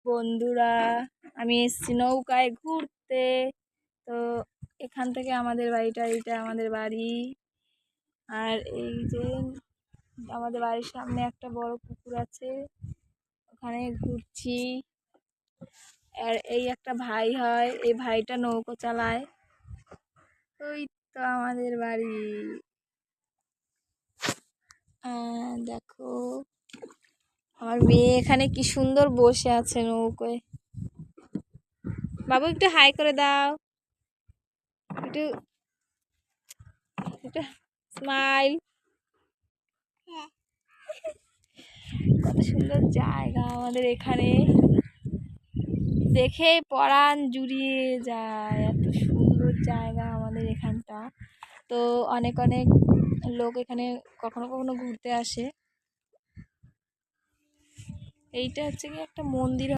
বন্ধুরা, আমি এসেছি নৌকায় ঘুরতে। তো এখান থেকে আমাদের বাড়িটা, এইটা আমাদের বাড়ি। আর এই যে আমাদের বাড়ির সামনে একটা বড় পুকুর আছে, ওখানে ঘুরছি। আর এই একটা ভাই হয়, এই ভাইটা নৌকো চালায়। ওই তো আমাদের বাড়ি। দেখো আমার মেয়ে এখানে কি সুন্দর বসে আছে নৌকোয়। বাবু একটু হাই করে দাও, একটু একটু স্মাইল। কত সুন্দর জায়গা আমাদের এখানে, দেখে পরাণ জুড়িয়ে যায়। এত সুন্দর জায়গা আমাদের এখানটা। তো অনেক অনেক লোক এখানে কখনো কখনো ঘুরতে আসে। এইটা হচ্ছে কি একটা মন্দির।